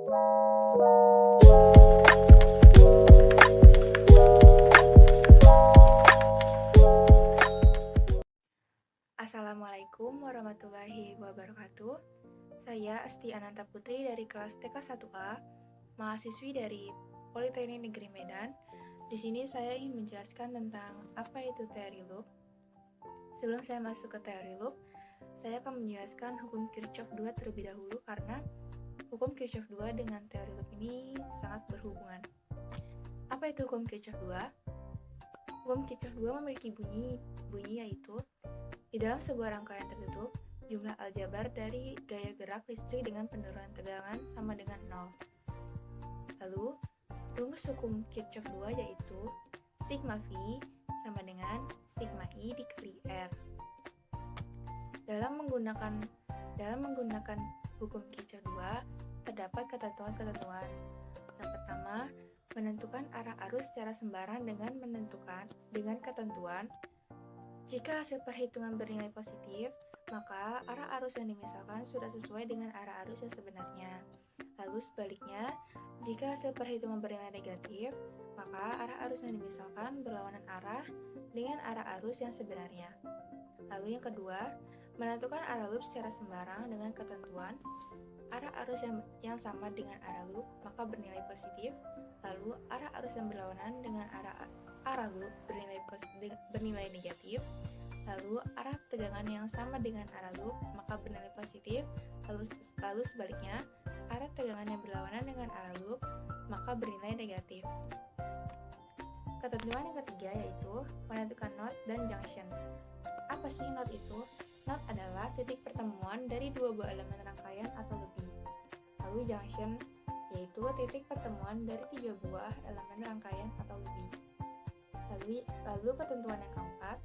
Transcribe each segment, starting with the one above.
Assalamualaikum warahmatullahi wabarakatuh. Saya Asti Ananta Putri dari kelas TK 1A, mahasiswi dari Politeknik Negeri Medan. Di sini saya ingin menjelaskan tentang apa itu teori loop. Sebelum saya masuk ke teori loop, saya akan menjelaskan hukum Kirchhoff 2 terlebih dahulu karena hukum Kirchhoff 2 dengan teori loop ini sangat berhubungan. Apa itu hukum Kirchhoff 2? Hukum Kirchhoff 2 memiliki bunyi yaitu di dalam sebuah rangkaian tertutup, jumlah aljabar dari gaya gerak listrik dengan penurunan tegangan sama dengan 0. Lalu, rumus hukum Kirchhoff 2 yaitu sigma V sama dengan sigma I dikali R. Dalam menggunakan hukum Kirchhoff 2, terdapat ketentuan-ketentuan. Yang pertama, menentukan arah arus secara sembarang dengan ketentuan jika hasil perhitungan bernilai positif, maka arah arus yang dimisalkan sudah sesuai dengan arah arus yang sebenarnya. Lalu sebaliknya, jika hasil perhitungan bernilai negatif, maka arah arus yang dimisalkan berlawanan arah dengan arah arus yang sebenarnya. Lalu yang kedua, menentukan arah loop secara sembarang dengan ketentuan arah arus yang sama dengan arah loop, maka bernilai positif. Lalu arah arus yang berlawanan dengan arah loop bernilai negatif. Lalu arah tegangan yang sama dengan arah loop maka bernilai positif. Lalu sebaliknya, arah tegangan yang berlawanan dengan arah loop maka bernilai negatif. Ketentuan yang ketiga yaitu menentukan node dan junction. Apa sih node itu? Node adalah titik pertemuan dari dua buah elemen rangkaian atau lebih. Lalu junction yaitu titik pertemuan dari tiga buah elemen rangkaian atau lebih. Lalu ketentuan yang keempat,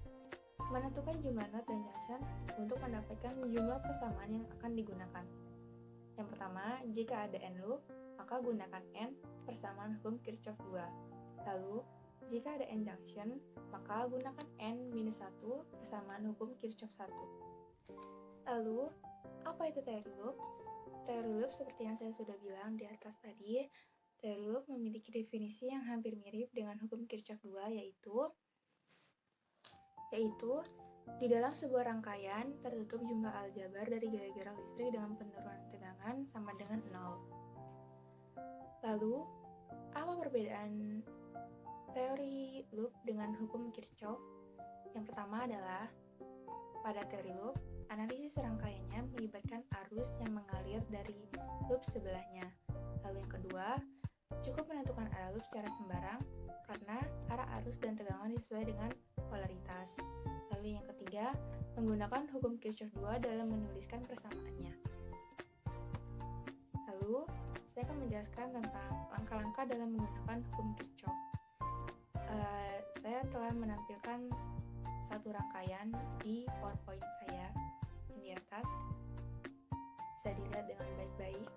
menentukan jumlah node dan junction untuk mendapatkan jumlah persamaan yang akan digunakan. Yang pertama, jika ada n loop, maka gunakan n persamaan hukum Kirchhoff 2. Lalu, jika ada n junction, maka gunakan n-1 persamaan hukum Kirchhoff 1. Lalu, apa itu teori loop? Teori loop seperti yang saya sudah bilang di atas tadi, teori loop memiliki definisi yang hampir mirip dengan hukum Kirchhoff 2 yaitu di dalam sebuah rangkaian tertutup jumlah aljabar dari gaya gerak listrik dengan penurunan tegangan sama dengan 0. Lalu, apa perbedaan teori loop dengan hukum Kirchhoff? Yang pertama adalah pada teori loop, analisis rangkaiannya melibatkan arus yang mengalir dari loop sebelahnya. Lalu yang kedua, cukup menentukan arah loop secara sembarang karena arah arus dan tegangan sesuai dengan polaritas. Lalu yang ketiga, menggunakan hukum Kirchhoff 2 dalam menuliskan persamaannya. Lalu, saya akan menjelaskan tentang langkah-langkah dalam menggunakan hukum Kirchhoff. Saya telah menampilkan satu rangkaian di PowerPoint saya di atas. Bisa dilihat dengan baik-baik.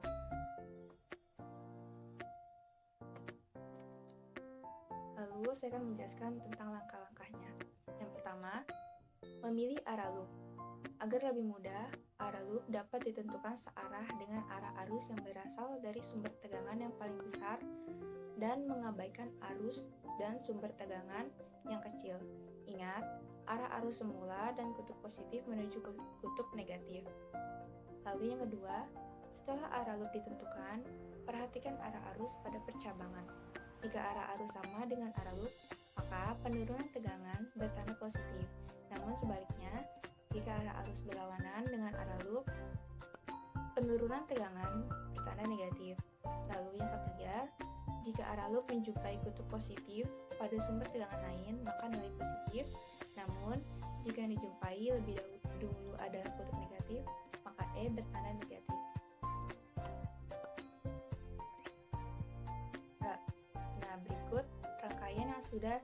Lalu saya akan menjelaskan tentang langkah-langkahnya. Yang pertama, memilih arah loop. Agar lebih mudah, arah loop dapat ditentukan searah dengan arah arus yang berasal dari sumber tegangan yang paling besar dan mengabaikan arus dan sumber tegangan yang kecil. Ingat, arah arus semula dan kutub positif menuju kutub negatif. Lalu yang kedua, setelah arah loop ditentukan, perhatikan arah arus pada percabangan. Jika arah arus sama dengan arah loop, maka penurunan tegangan bertanda positif. Namun sebaliknya, jika arah arus berlawanan dengan arah loop, penurunan tegangan bertanda negatif. Lalu yang ketiga, jika arah loop menjumpai kutub positif pada sumber tegangan lain, maka nilai positif. Namun, jika dijumpai lebih dulu ada kutub negatif, maka E bertanda negatif. Nah, berikut rangkaian yang sudah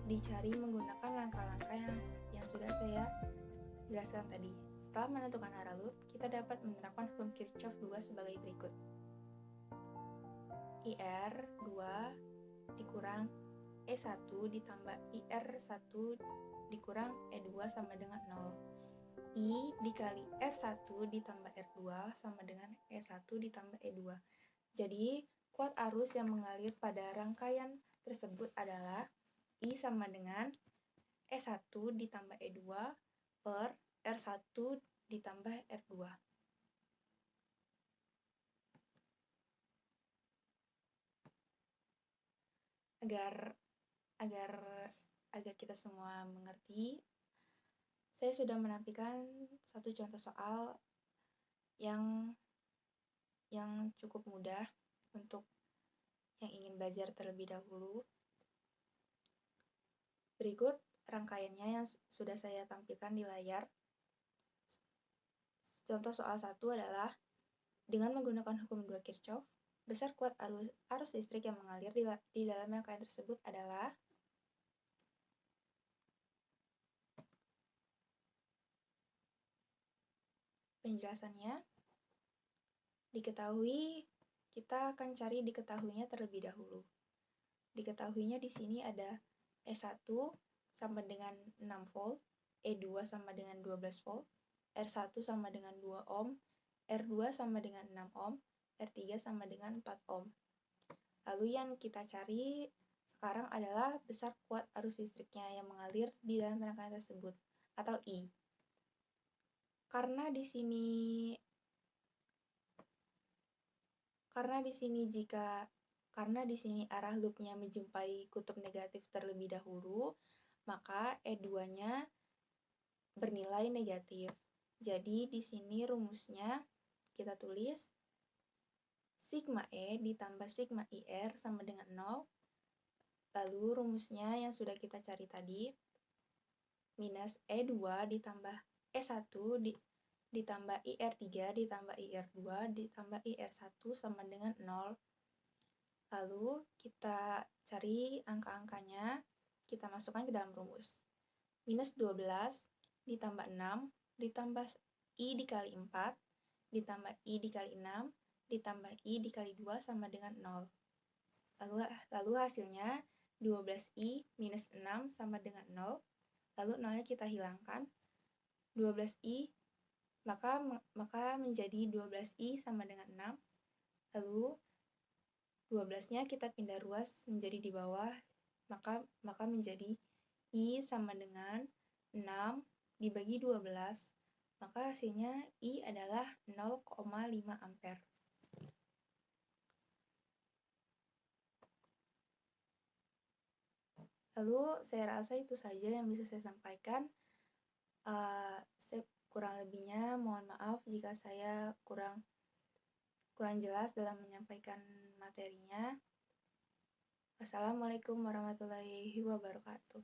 dicari menggunakan langkah-langkah yang sudah saya jelaskan tadi. Setelah menentukan arah loop, kita dapat menerapkan hukum Kirchhoff 2 sebagai berikut. IR 2 dikurang E1 ditambah IR1 dikurang E2 sama dengan 0. I dikali R1 ditambah R2 sama dengan E1 ditambah E2. Jadi, kuat arus yang mengalir pada rangkaian tersebut adalah I sama dengan E1 ditambah E2 per R1 ditambah R2. Agar kita semua mengerti, saya sudah menampilkan satu contoh soal yang cukup mudah untuk yang ingin belajar terlebih dahulu. Berikut rangkaiannya yang sudah saya tampilkan di layar. Contoh soal 1 adalah, dengan menggunakan hukum 2 Kirchhoff, besar kuat arus listrik yang mengalir di dalam rangkaian tersebut adalah. Penjelasannya, kita akan cari diketahuinya terlebih dahulu. Diketahuinya di sini ada E1 sama dengan 6 volt, E2 sama dengan 12 volt, R1 sama dengan 2 ohm, R2 sama dengan 6 ohm, R3 sama dengan 4 ohm. Lalu yang kita cari sekarang adalah besar kuat arus listriknya yang mengalir di dalam rangkaian tersebut, atau I. Karena di sini arah loopnya menjumpai kutub negatif terlebih dahulu, maka E2-nya bernilai negatif. Jadi di sini rumusnya kita tulis sigma E ditambah sigma IR sama dengan 0. Lalu rumusnya yang sudah kita cari tadi, minus E2 ditambah E1 ditambah IR3 ditambah IR2 ditambah IR1 sama dengan 0. Lalu kita cari angka-angkanya, kita masukkan ke dalam rumus. Minus 12 ditambah 6 ditambah I dikali 4 ditambah I dikali 6 ditambah I dikali 2 sama dengan 0. Lalu hasilnya 12I minus 6 sama dengan 0. Lalu 0-nya kita hilangkan. 12I maka menjadi 12I sama dengan 6. Lalu 12-nya kita pindah ruas menjadi di bawah, maka menjadi I sama dengan 6 dibagi 12, maka hasilnya I adalah 0,5 ampere. Lalu saya rasa itu saja yang bisa saya sampaikan. Kurang lebihnya mohon maaf jika saya kurang jelas dalam menyampaikan materinya. Wassalamualaikum warahmatullahi wabarakatuh.